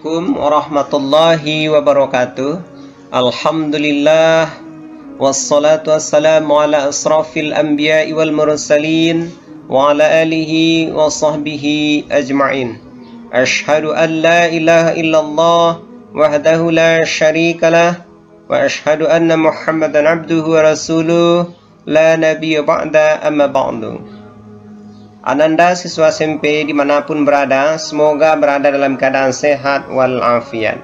Assalamualaikum warahmatullahi wabarakatuh. Alhamdulillah wassalatu wassalamu ala asrafil anbiya'i wal mursalin wa ala alihi wa sahbihi ajma'in. Ashhadu an la ilaha illallah wahdahu la syarikalah wa ashhadu anna Muhammadan abduhu wa rasuluh la nabiyya ba'da amma ba'du. Ananda siswa SMP dimanapun berada, semoga berada dalam keadaan sehat walafiat.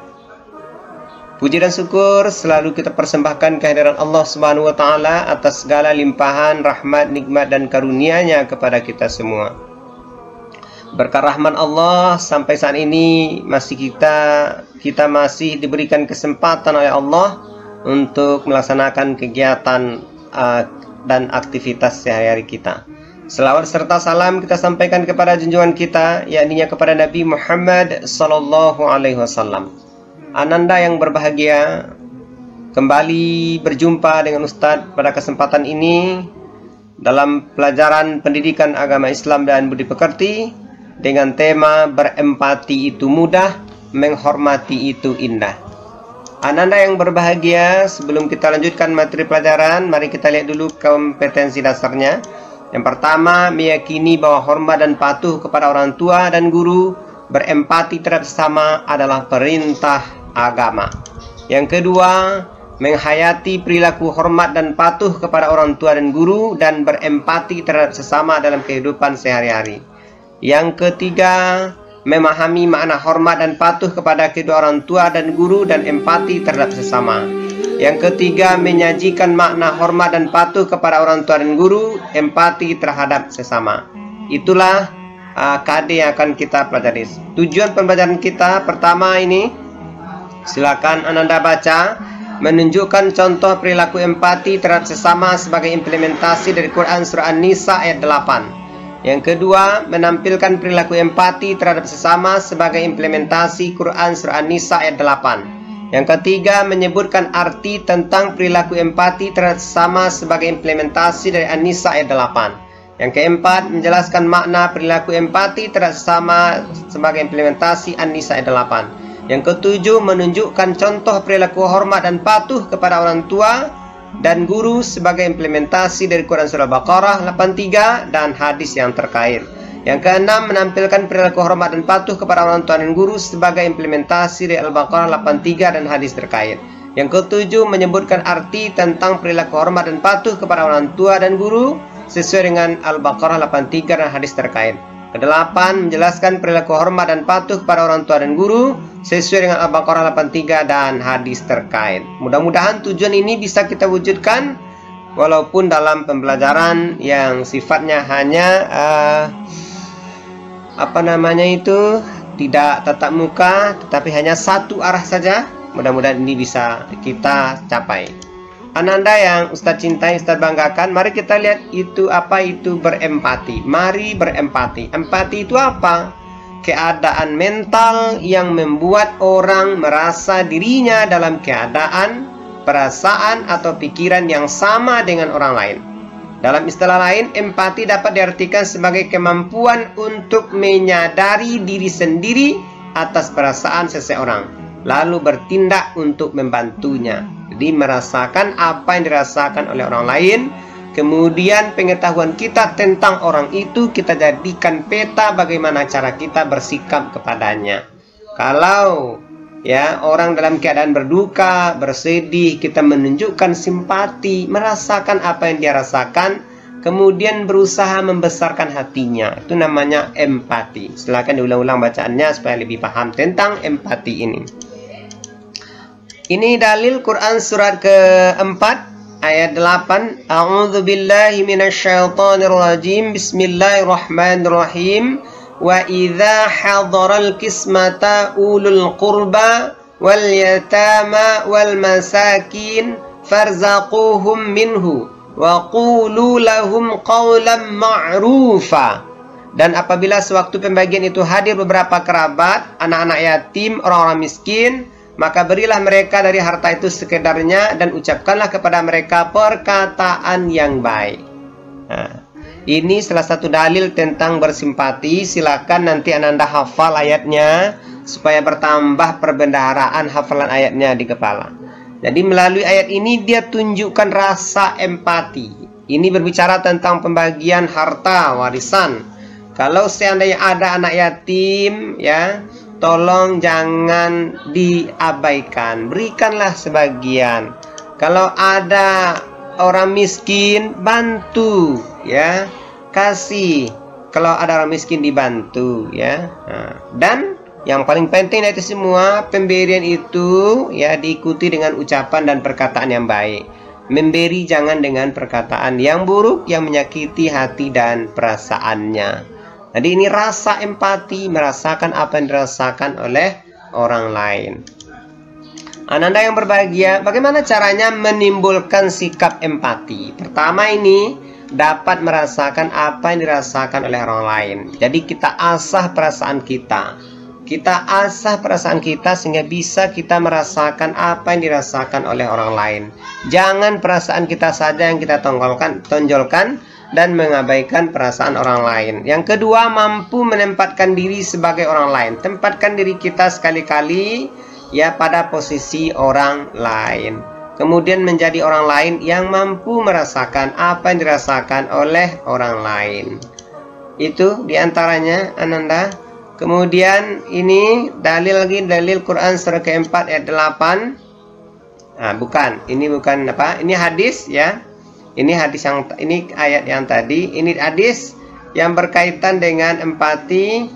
Puji dan syukur selalu kita persembahkan kehadiran Allah Subhanahu wa Ta'ala atas segala limpahan rahmat, nikmat dan karunia-Nya kepada kita semua. Berkat rahmat Allah sampai saat ini kita masih diberikan kesempatan oleh Allah untuk melaksanakan kegiatan dan aktivitas sehari-hari kita. Selawat serta salam kita sampaikan kepada junjungan kita, yakni kepada Nabi Muhammad sallallahu alaihi wasallam. Ananda yang berbahagia, kembali berjumpa dengan Ustadz pada kesempatan ini dalam pelajaran pendidikan agama Islam dan budi pekerti dengan tema berempati itu mudah, menghormati itu indah. Ananda yang berbahagia, sebelum kita lanjutkan materi pelajaran, mari kita lihat dulu kompetensi dasarnya. Yang pertama, meyakini bahwa hormat dan patuh kepada orang tua dan guru, berempati terhadap sesama adalah perintah agama. Yang kedua, menghayati perilaku hormat dan patuh kepada orang tua dan guru dan berempati terhadap sesama dalam kehidupan sehari-hari. Yang ketiga, memahami makna hormat dan patuh kepada kedua orang tua dan guru dan empati terhadap sesama. Yang ketiga, menyajikan makna hormat dan patuh kepada orang tua dan guru, empati terhadap sesama. Itulah KD yang akan kita pelajari. Tujuan pembelajaran kita pertama ini, silakan Ananda baca, menunjukkan contoh perilaku empati terhadap sesama sebagai implementasi dari Quran Surah An-Nisa ayat 8. Yang kedua, menampilkan perilaku empati terhadap sesama sebagai implementasi Quran Surah An-Nisa ayat 8. Yang ketiga, menyebutkan arti tentang perilaku empati terhadap sesama sebagai implementasi dari An-Nisa ayat 8. Yang keempat, menjelaskan makna perilaku empati terhadap sesama sebagai implementasi An-Nisa ayat 8. Yang ketujuh, menunjukkan contoh perilaku hormat dan patuh kepada orang tua dan guru sebagai implementasi dari Quran Surah Al-Baqarah 83 dan hadis yang terkait. Yang keenam, menampilkan perilaku hormat dan patuh kepada orang tua dan guru sebagai implementasi dari Al-Baqarah 83 dan hadis terkait. Yang ketujuh, menyebutkan arti tentang perilaku hormat dan patuh kepada orang tua dan guru sesuai dengan Al-Baqarah 83 dan hadis terkait. Kedelapan, menjelaskan perilaku hormat dan patuh kepada orang tua dan guru sesuai dengan Al-Baqarah 83 dan hadis terkait. Mudah-mudahan tujuan ini bisa kita wujudkan walaupun dalam pembelajaran yang sifatnya hanya tidak tatap muka, tetapi hanya satu arah saja. Mudah-mudahan ini bisa kita capai. Ananda yang Ustadz cintai, Ustadz banggakan, mari kita lihat itu apa itu berempati. Mari berempati. Empati itu apa? Keadaan mental yang membuat orang merasa dirinya dalam keadaan, perasaan atau pikiran yang sama dengan orang lain. Dalam istilah lain, empati dapat diartikan sebagai kemampuan untuk menyadari diri sendiri atas perasaan seseorang, lalu bertindak untuk membantunya. Jadi merasakan apa yang dirasakan oleh orang lain, kemudian pengetahuan kita tentang orang itu kita jadikan peta bagaimana cara kita bersikap kepadanya. Kalau orang dalam keadaan berduka, bersedih, kita menunjukkan simpati, merasakan apa yang dia rasakan, kemudian berusaha membesarkan hatinya. Itu namanya empati. Silakan diulang-ulang bacaannya supaya lebih paham tentang empati ini. Ini dalil Quran surat keempat ayat 8. A'udzu billahi minasyaitonir rajim. Bismillahirrahmanirrahim. Wa idza hadaral qismata ulul qurba wal yatama wal masakin farzaquhum minhu wa qulu lahum qawlan ma'rufa. Dan apabila sewaktu pembagian itu hadir beberapa kerabat, anak-anak yatim, orang-orang miskin, maka berilah mereka dari harta itu sekedarnya dan ucapkanlah kepada mereka perkataan yang baik. Ini salah satu dalil tentang bersimpati. Silakan nanti Ananda hafal ayatnya supaya bertambah perbendaharaan hafalan ayatnya di kepala. Jadi melalui ayat ini dia tunjukkan rasa empati. Ini berbicara tentang pembagian harta warisan. Kalau seandainya ada anak yatim, ya, tolong jangan diabaikan, berikanlah sebagian. Kalau ada orang miskin, bantu, ya, kasih. Kalau ada orang miskin dibantu, ya. Dan yang paling penting dari semua, pemberian itu ya diikuti dengan ucapan dan perkataan yang baik. Memberi jangan dengan perkataan yang buruk yang menyakiti hati dan perasaannya. Jadi ini rasa empati, merasakan apa yang dirasakan oleh orang lain. Ananda yang berbahagia, bagaimana caranya menimbulkan sikap empati? Pertama ini dapat merasakan apa yang dirasakan oleh orang lain. Jadi kita asah perasaan kita. Kita asah perasaan kita sehingga bisa kita merasakan apa yang dirasakan oleh orang lain. Jangan perasaan kita saja yang kita tonjolkan dan mengabaikan perasaan orang lain. Yang kedua, mampu menempatkan diri sebagai orang lain. Tempatkan diri kita sekali-kali ya pada posisi orang lain. Kemudian menjadi orang lain yang mampu merasakan apa yang dirasakan oleh orang lain. Itu diantaranya Ananda. Kemudian ini dalil lagi, dalil Quran surah keempat ayat 8. Ini bukan apa? Ini hadis ya. Ini hadis yang ini ayat yang tadi. Ini hadis yang berkaitan dengan empati.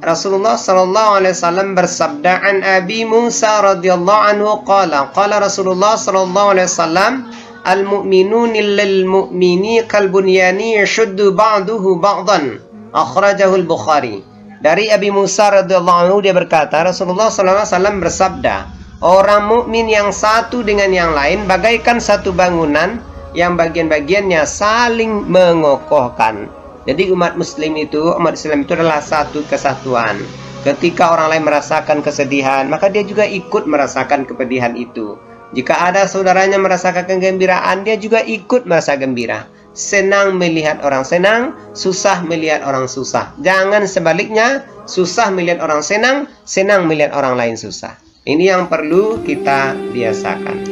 Rasulullah sallallahu alaihi wasallam bersabda an Abi Musa radhiyallahu anhu qala Rasulullah sallallahu alaihi wasallam al-mu'minuna lil mu'mini kal bunyani yashuddu ba'duhu ba'dan. Akhrajahu al-Bukhari. Dari Abi Musa radhiyallahu anhu dia berkata, Rasulullah sallallahu alaihi wasallam bersabda, orang mukmin yang satu dengan yang lain bagaikan satu bangunan yang bagian-bagiannya saling mengokohkan. Jadi umat Islam itu adalah satu kesatuan. Ketika orang lain merasakan kesedihan, maka dia juga ikut merasakan kepedihan itu. Jika ada saudaranya merasakan kegembiraan, dia juga ikut merasa gembira. Senang melihat orang senang, susah melihat orang susah. Jangan sebaliknya, susah melihat orang senang, senang melihat orang lain susah. Ini yang perlu kita biasakan.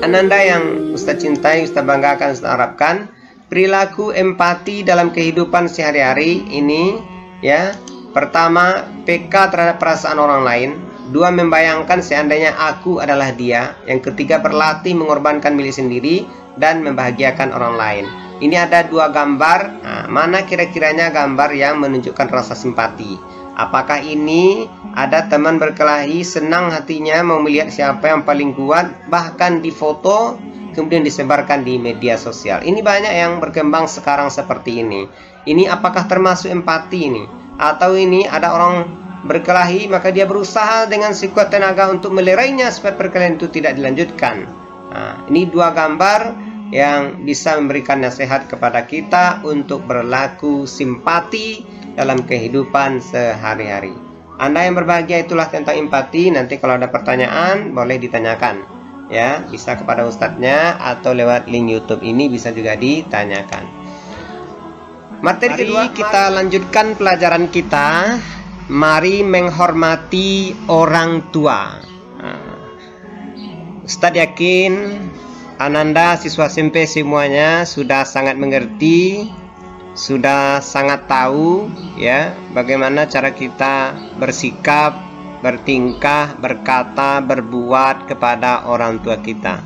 Ananda yang Ustaz cintai, Ustaz banggakan, Ustaz harapkan, perilaku empati dalam kehidupan sehari-hari ini ya. Pertama, peka terhadap perasaan orang lain. Dua, membayangkan seandainya aku adalah dia. Yang ketiga, berlatih mengorbankan milik sendiri dan membahagiakan orang lain. Ini ada dua gambar. Mana kira-kiranya gambar yang menunjukkan rasa simpati? Apakah ini ada teman berkelahi, senang hatinya mau melihat siapa yang paling kuat, bahkan difoto kemudian disebarkan di media sosial. Ini banyak yang berkembang sekarang seperti ini. Ini apakah termasuk empati ini? Atau ini ada orang berkelahi maka dia berusaha dengan sekuat tenaga untuk melerainya supaya perkelahian itu tidak dilanjutkan. Ini dua gambar yang bisa memberikan nasihat kepada kita untuk berlaku simpati dalam kehidupan sehari-hari. Anda yang berbahagia, itulah tentang empati. Nanti kalau ada pertanyaan boleh ditanyakan ya, bisa kepada ustadznya atau lewat link YouTube ini bisa juga ditanyakan. Materi kedua, kita lanjutkan pelajaran kita. Mari menghormati orang tua. Ustadz yakin Ananda siswa SMP semuanya sudah sangat mengerti, sudah sangat tahu ya bagaimana cara kita bersikap, bertingkah, berkata, berbuat kepada orang tua kita.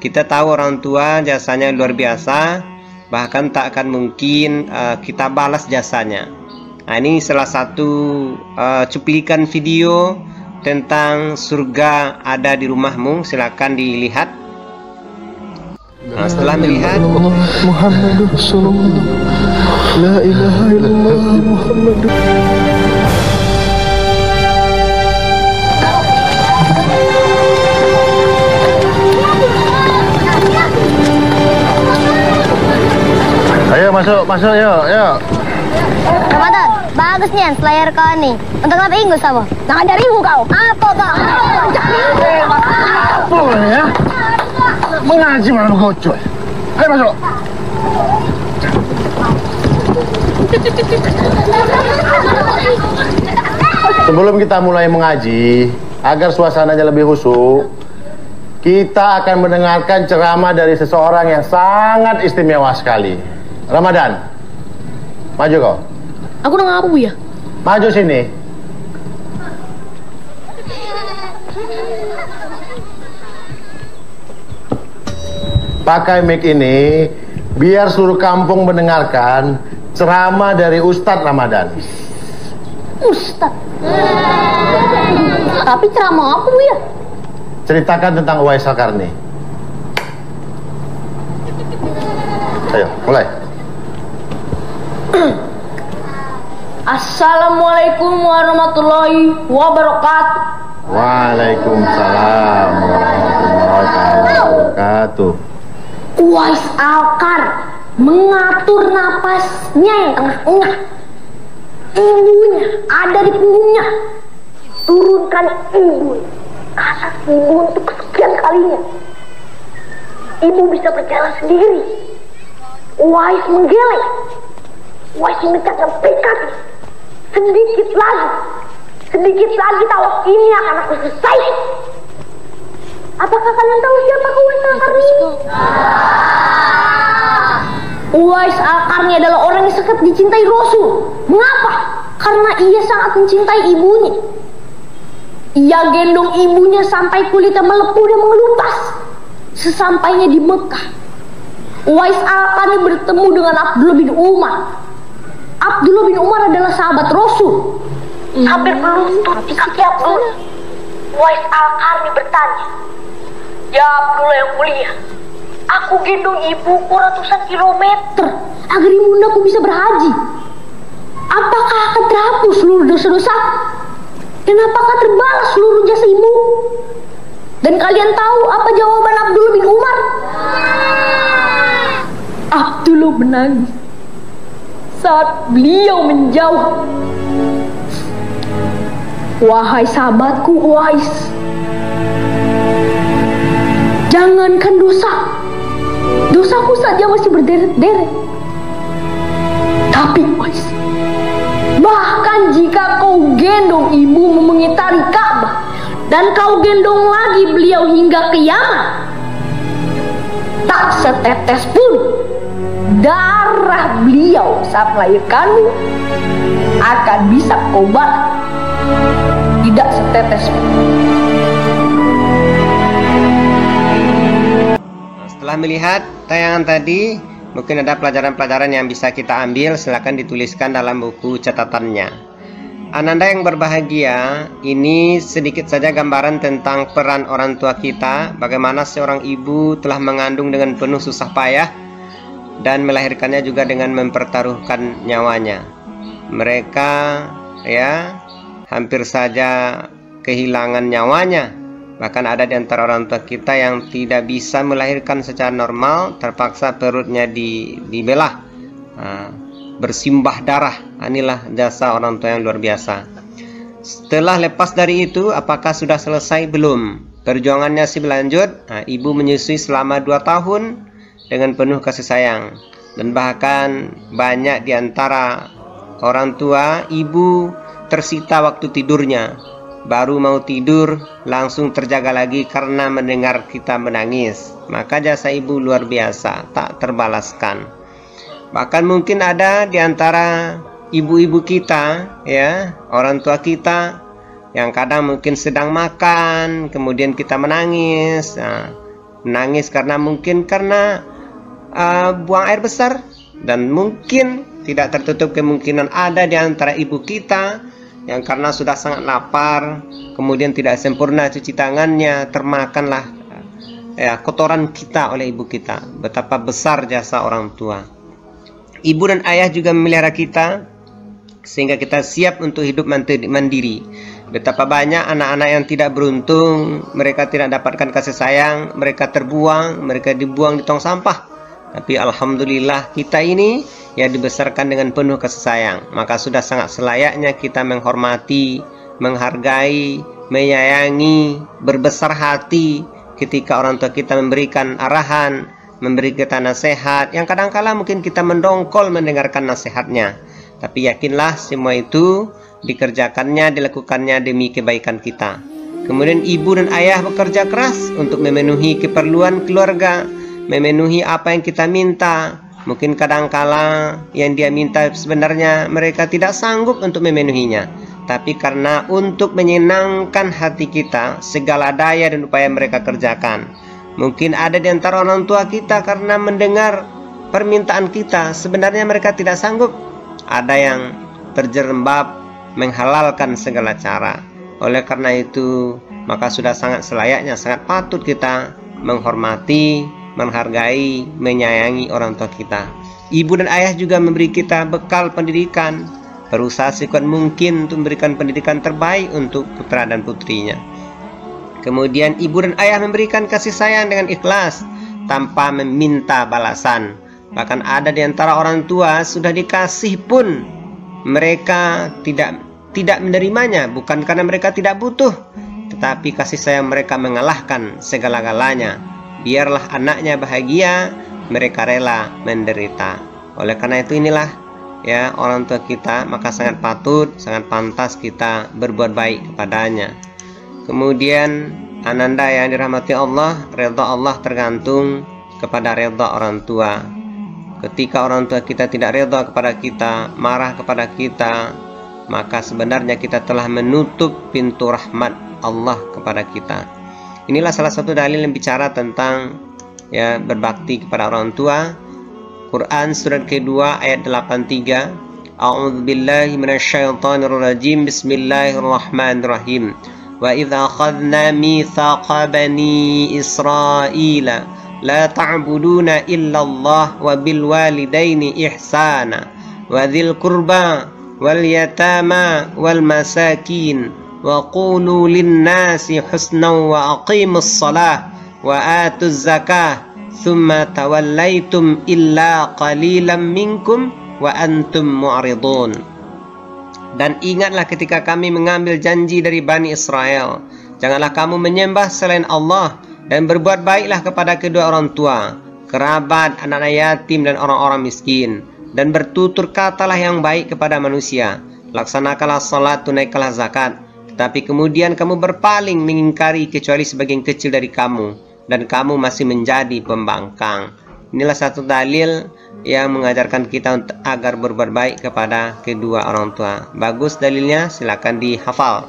Kita tahu orang tua jasanya luar biasa, bahkan tak akan mungkin kita balas jasanya. Nah, ini salah satu cuplikan video tentang surga ada di rumahmu, silakan dilihat. Nah, setelah melihat Muhammadur Rasulullah, la ilaha illallah Muhammadur. Ayo masuk yuk. Ramadan, bagus nih layar kau nih. Untuk apa ingus apa? Nak ajar ibu kau. Apa kau? Apa ya? Mengaji malah begocoy. Ayo masuk. Sebelum kita mulai mengaji, agar suasananya lebih khusyuk, kita akan mendengarkan ceramah dari seseorang yang sangat istimewa sekali. Ramadan, maju kau. Aku udah ngapa, Buya? Maju sini. Pakai mic ini biar seluruh kampung mendengarkan ceramah dari Ustadz Ramadan. Ustadz. Tapi ceramah apa, Buya? Ceritakan tentang Uwais Al-Qarni. Ayo, mulai. Assalamualaikum warahmatullahi wabarakatuh. Waalaikumsalam warahmatullahi wabarakatuh. Uwais Al-Qarni mengatur napasnya yang tengah-tengah. Ibunya ada di punggungnya. Turunkan ibu ke atas ibu untuk kesekian kalinya. Ibu bisa berjalan sendiri. Uwais menggeleng. Uwais mengencangkan kaki. Sedikit lagi tawaf ini akan aku selesai. Apakah kalian tahu siapa Uwais Al-Qarni? Uwais Al-Qarni adalah orang yang sangat dicintai Rasul. Mengapa? Karena ia sangat mencintai ibunya. Ia gendong ibunya sampai kulitnya melepuh dan mengelupas. Sesampainya di Mekah, Uwais Al-Qarni bertemu dengan Abdullah bin Umar. Abdullah bin Umar adalah sahabat Rasul. Hampir berlutut di kaki Abdullah. Uwais Al-Qarni bertanya, "Ya Abdullah yang mulia, aku gendong ibuku ratusan kilometer agar ibundaku bisa berhaji. Apakah akan terhapus seluruh dosa-dosa? Dan apakah terbalas seluruh jasa ibu?" Dan kalian tahu apa jawaban Abdullah bin Umar? Abdullah menangis saat beliau menjawab, "Wahai sahabatku Uwais, jangankan dosaku saja masih berderet-deret. Tapi Uwais, bahkan jika kau gendong ibumu mengitari Ka'bah dan kau gendong lagi beliau hingga kiamat, tak setetes pun darah beliau saat melahirkanmu akan bisa kau balas. Tidak setetes pun." Setelah melihat tayangan tadi, mungkin ada pelajaran-pelajaran yang bisa kita ambil. Silakan dituliskan dalam buku catatannya. Ananda yang berbahagia, ini sedikit saja gambaran tentang peran orang tua kita, bagaimana seorang ibu telah mengandung dengan penuh susah payah dan melahirkannya juga dengan mempertaruhkan nyawanya. Mereka ya hampir saja kehilangan nyawanya. Bahkan ada di antara orang tua kita yang tidak bisa melahirkan secara normal, terpaksa perutnya dibelah, bersimbah darah. Inilah jasa orang tua yang luar biasa. Setelah lepas dari itu, apakah sudah selesai? Belum. Perjuangannya masih berlanjut. Ibu menyusui selama 2 tahun dengan penuh kasih sayang. Dan bahkan banyak di antara orang tua, ibu tersita waktu tidurnya. Baru mau tidur langsung terjaga lagi karena mendengar kita menangis. Maka jasa ibu luar biasa, tak terbalaskan. Bahkan mungkin ada di antara ibu-ibu kita, ya, orang tua kita yang kadang mungkin sedang makan, kemudian kita menangis. Menangis karena buang air besar, dan mungkin tidak tertutup kemungkinan ada di antara ibu kita yang karena sudah sangat lapar, kemudian tidak sempurna cuci tangannya, termakanlah kotoran kita oleh ibu kita. Betapa besar jasa orang tua. Ibu dan ayah juga memelihara kita sehingga kita siap untuk hidup mandiri. Betapa banyak anak-anak yang tidak beruntung, mereka tidak dapatkan kasih sayang, mereka terbuang, mereka dibuang di tong sampah. Tapi alhamdulillah kita ini ya dibesarkan dengan penuh kasih sayang. Maka sudah sangat selayaknya kita menghormati, menghargai, menyayangi, berbesar hati ketika orang tua kita memberikan arahan, memberi kita nasihat yang kadangkala mungkin kita mendongkol mendengarkan nasihatnya. Tapi yakinlah semua itu dikerjakannya, dilakukannya demi kebaikan kita. Kemudian ibu dan ayah bekerja keras untuk memenuhi keperluan keluarga, memenuhi apa yang kita minta. Mungkin kadangkala yang dia minta sebenarnya mereka tidak sanggup untuk memenuhinya, tapi karena untuk menyenangkan hati kita, segala daya dan upaya mereka kerjakan. Mungkin ada di antara orang tua kita karena mendengar permintaan kita, sebenarnya mereka tidak sanggup. Ada yang terjerembab menghalalkan segala cara. Oleh karena itu, maka sudah sangat selayaknya, sangat patut kita menghormati, menghargai, menyayangi orang tua kita. Ibu dan ayah juga memberi kita bekal pendidikan, berusaha sekuat mungkin untuk memberikan pendidikan terbaik untuk putra dan putrinya. Kemudian ibu dan ayah memberikan kasih sayang dengan ikhlas tanpa meminta balasan. Bahkan ada di antara orang tua sudah dikasih pun mereka tidak menerimanya, bukan karena mereka tidak butuh, tetapi kasih sayang mereka mengalahkan segala-galanya. Biarlah anaknya bahagia, mereka rela menderita. Oleh karena itu inilah ya orang tua kita, maka sangat patut, sangat pantas kita berbuat baik kepadanya. Kemudian ananda yang dirahmati Allah, redha Allah tergantung kepada redha orang tua. Ketika orang tua kita tidak redha kepada kita, marah kepada kita, maka sebenarnya kita telah menutup pintu rahmat Allah kepada kita. Inilah salah satu dalil yang bicara tentang ya berbakti kepada orang tua. Quran surat kedua ayat 83. A'udzubillahi minasyaitonirrajim. Bismillahirrahmanirrahim. Wa idza akhadna mitsaqa bani Israila la ta'buduna illallah wa bil walidaini ihsana wa dzil qurba wal yatama wal masakin wa qulu linnasi husnan wa aqimus salah wa atuz zakah thumma tawallaitum illa qalilan minkum wa antum mu'ridun. Dan ingatlah ketika kami mengambil janji dari Bani Israel, janganlah kamu menyembah selain Allah dan berbuat baiklah kepada kedua orang tua, kerabat, anak-anak yatim dan orang-orang miskin, dan bertutur katalah yang baik kepada manusia. Laksanakanlah salat, tunaikanlah zakat. Tetapi kemudian kamu berpaling mengingkari kecuali sebagian kecil dari kamu, dan kamu masih menjadi pembangkang. Inilah satu dalil yang mengajarkan kita agar berbuat baik kepada kedua orang tua. Bagus dalilnya, silakan dihafal.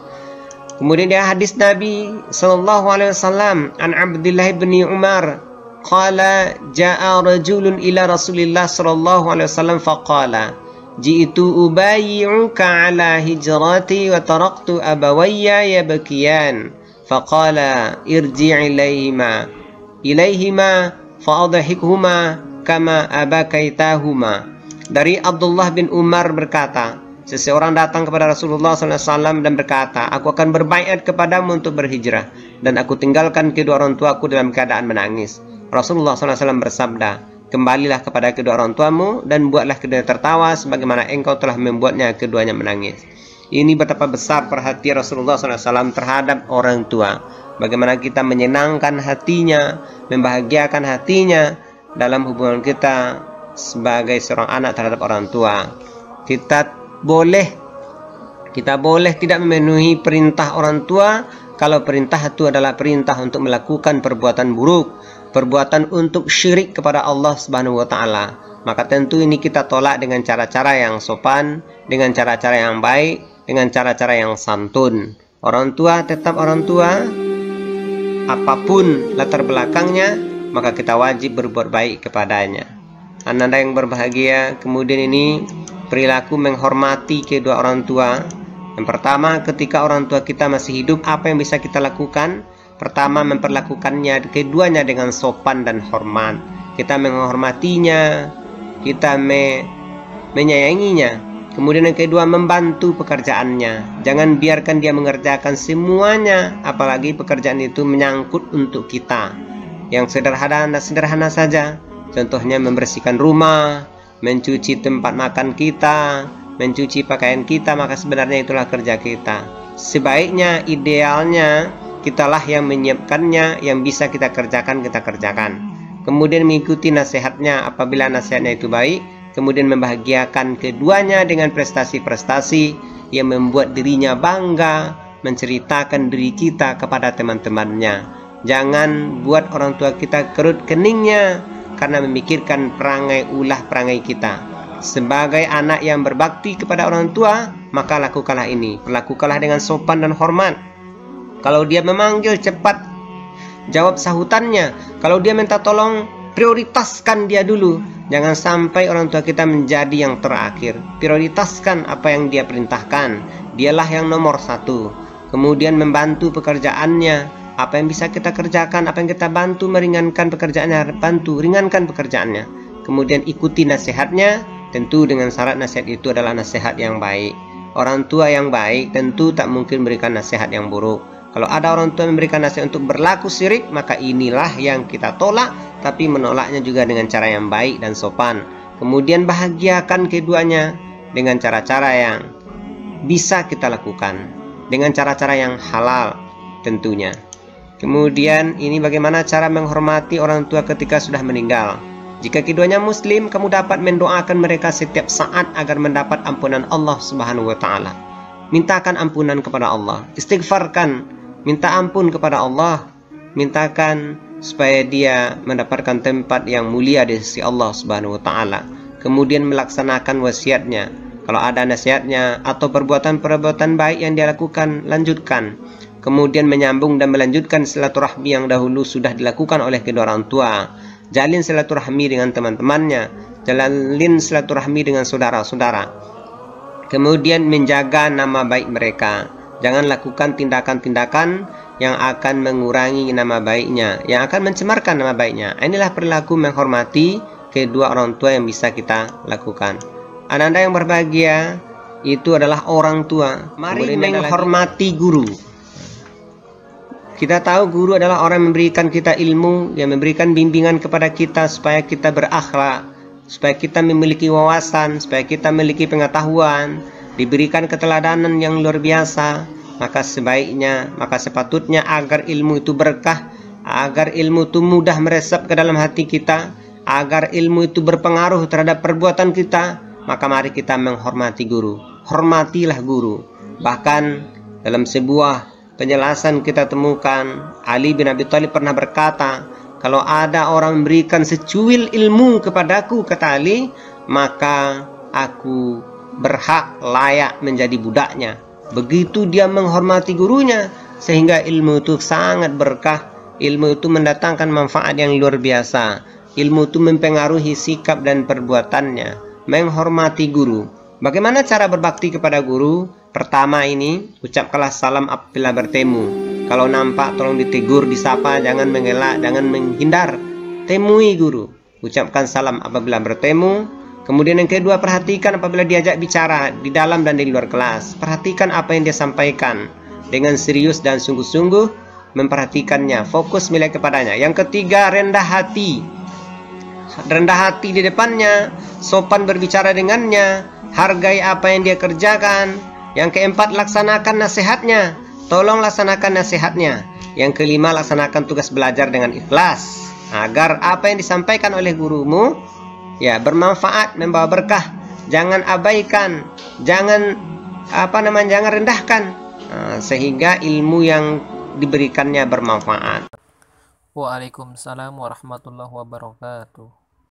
Kemudian dia hadis Nabi sallallahu alaihi wasallam an Abdullah bin Umar qala jaa rajulun ila Rasulillah sallallahu alaihi wasallam faqala ji'tu ubayyi'uka ala hijrati wa taraktu abawayya yabkiyan faqala irji' ilaihima fa'adhikhuma kama abakaitahuma. Dari Abdullah bin Umar berkata, seseorang datang kepada Rasulullah SAW dan berkata, aku akan berbaiat kepadamu untuk berhijrah, dan aku tinggalkan kedua orang tuaku dalam keadaan menangis. Rasulullah SAW bersabda, kembalilah kepada kedua orang tuamu dan buatlah keduanya tertawa sebagaimana engkau telah membuatnya keduanya menangis. Ini betapa besar perhatian Rasulullah SAW terhadap orang tua. Bagaimana kita menyenangkan hatinya, membahagiakan hatinya dalam hubungan kita sebagai seorang anak terhadap orang tua. Kita boleh tidak memenuhi perintah orang tua kalau perintah itu adalah perintah untuk melakukan perbuatan buruk, perbuatan untuk syirik kepada Allah Subhanahu wa taala. Maka tentu ini kita tolak dengan cara-cara yang sopan, dengan cara-cara yang baik, dengan cara-cara yang santun. Orang tua tetap orang tua, apapun latar belakangnya, maka kita wajib berbuat baik kepadanya. Ananda yang berbahagia, kemudian ini perilaku menghormati kedua orang tua. Yang pertama, ketika orang tua kita masih hidup, apa yang bisa kita lakukan? Pertama, memperlakukannya keduanya dengan sopan dan hormat. Kita menghormatinya, kita menyayanginya. Kemudian yang kedua, membantu pekerjaannya. Jangan biarkan dia mengerjakan semuanya, apalagi pekerjaan itu menyangkut untuk kita. Yang sederhana saja, contohnya membersihkan rumah, mencuci tempat makan kita, mencuci pakaian kita, maka sebenarnya itulah kerja kita. Sebaiknya, idealnya, kitalah yang menyiapkannya, yang bisa kita kerjakan, kita kerjakan. kemudian mengikuti nasihatnya apabila nasihatnya itu baik, kemudian membahagiakan keduanya dengan prestasi-prestasi yang membuat dirinya bangga, menceritakan diri kita kepada teman-temannya. Jangan buat orang tua kita kerut keningnya karena memikirkan perangai ulah perangai kita. Sebagai anak yang berbakti kepada orang tua, maka lakukanlah ini. Lakukanlah dengan sopan dan hormat. Kalau dia memanggil, cepat jawab sahutannya. Kalau dia minta tolong, prioritaskan dia dulu. Jangan sampai orang tua kita menjadi yang terakhir. Prioritaskan apa yang dia perintahkan. Dialah yang nomor satu. Kemudian membantu pekerjaannya. Apa yang bisa kita kerjakan, apa yang kita bantu meringankan pekerjaannya, bantu ringankan pekerjaannya. Kemudian ikuti nasihatnya, tentu dengan syarat nasihat itu adalah nasihat yang baik. Orang tua yang baik tentu tak mungkin memberikan nasihat yang buruk. Kalau ada orang tua memberikan nasihat untuk berlaku syirik, maka inilah yang kita tolak, tapi menolaknya juga dengan cara yang baik dan sopan. Kemudian bahagiakan keduanya dengan cara-cara yang bisa kita lakukan, dengan cara-cara yang halal tentunya. Kemudian ini bagaimana cara menghormati orang tua ketika sudah meninggal. Jika keduanya muslim, kamu dapat mendoakan mereka setiap saat agar mendapat ampunan Allah Subhanahu wa taala. Mintakan ampunan kepada Allah, istighfarkan, minta ampun kepada Allah, mintakan supaya dia mendapatkan tempat yang mulia di sisi Allah Subhanahu wa taala. Kemudian melaksanakan wasiatnya. Kalau ada nasihatnya atau perbuatan-perbuatan baik yang dia lakukan, lanjutkan. Kemudian menyambung dan melanjutkan silaturahmi yang dahulu sudah dilakukan oleh kedua orang tua. Jalin silaturahmi dengan teman-temannya, jalin silaturahmi dengan saudara-saudara. Kemudian menjaga nama baik mereka. Jangan lakukan tindakan-tindakan yang akan mengurangi nama baiknya, yang akan mencemarkan nama baiknya. Inilah perilaku menghormati kedua orang tua yang bisa kita lakukan. Anda yang berbahagia, itu adalah orang tua. Mari menghormati guru. Kita tahu guru adalah orang yang memberikan kita ilmu, yang memberikan bimbingan kepada kita supaya kita berakhlak, supaya kita memiliki wawasan, supaya kita memiliki pengetahuan, diberikan keteladanan yang luar biasa. Maka sebaiknya, maka sepatutnya agar ilmu itu berkah, agar ilmu itu mudah meresap ke dalam hati kita, agar ilmu itu berpengaruh terhadap perbuatan kita, maka mari kita menghormati guru. Hormatilah guru. Bahkan dalam sebuah penjelasan kita temukan Ali bin Abi Thalib pernah berkata, kalau ada orang memberikan secuil ilmu kepadaku, kata Ali, maka aku berhak layak menjadi budaknya. Begitu dia menghormati gurunya, sehingga ilmu itu sangat berkah. Ilmu itu mendatangkan manfaat yang luar biasa. Ilmu itu mempengaruhi sikap dan perbuatannya. Menghormati guru. Bagaimana cara berbakti kepada guru? Pertama ini, ucapkanlah salam apabila bertemu. Kalau nampak tolong ditegur, disapa, jangan mengelak, jangan menghindar. Temui guru. Ucapkan salam apabila bertemu. Kemudian yang kedua, perhatikan apabila diajak bicara di dalam dan di luar kelas. Perhatikan apa yang dia sampaikan. Dengan serius dan sungguh-sungguh memperhatikannya, fokus milik kepadanya. Yang ketiga, rendah hati. Rendah hati di depannya, sopan berbicara dengannya, hargai apa yang dia kerjakan. Yang keempat, laksanakan nasihatnya. Tolong laksanakan nasihatnya. Yang kelima, laksanakan tugas belajar dengan ikhlas, agar apa yang disampaikan oleh gurumu ya bermanfaat, membawa berkah. Jangan abaikan, jangan jangan rendahkan, sehingga ilmu yang diberikannya bermanfaat. Waalaikumsalam warahmatullahi wabarakatuh.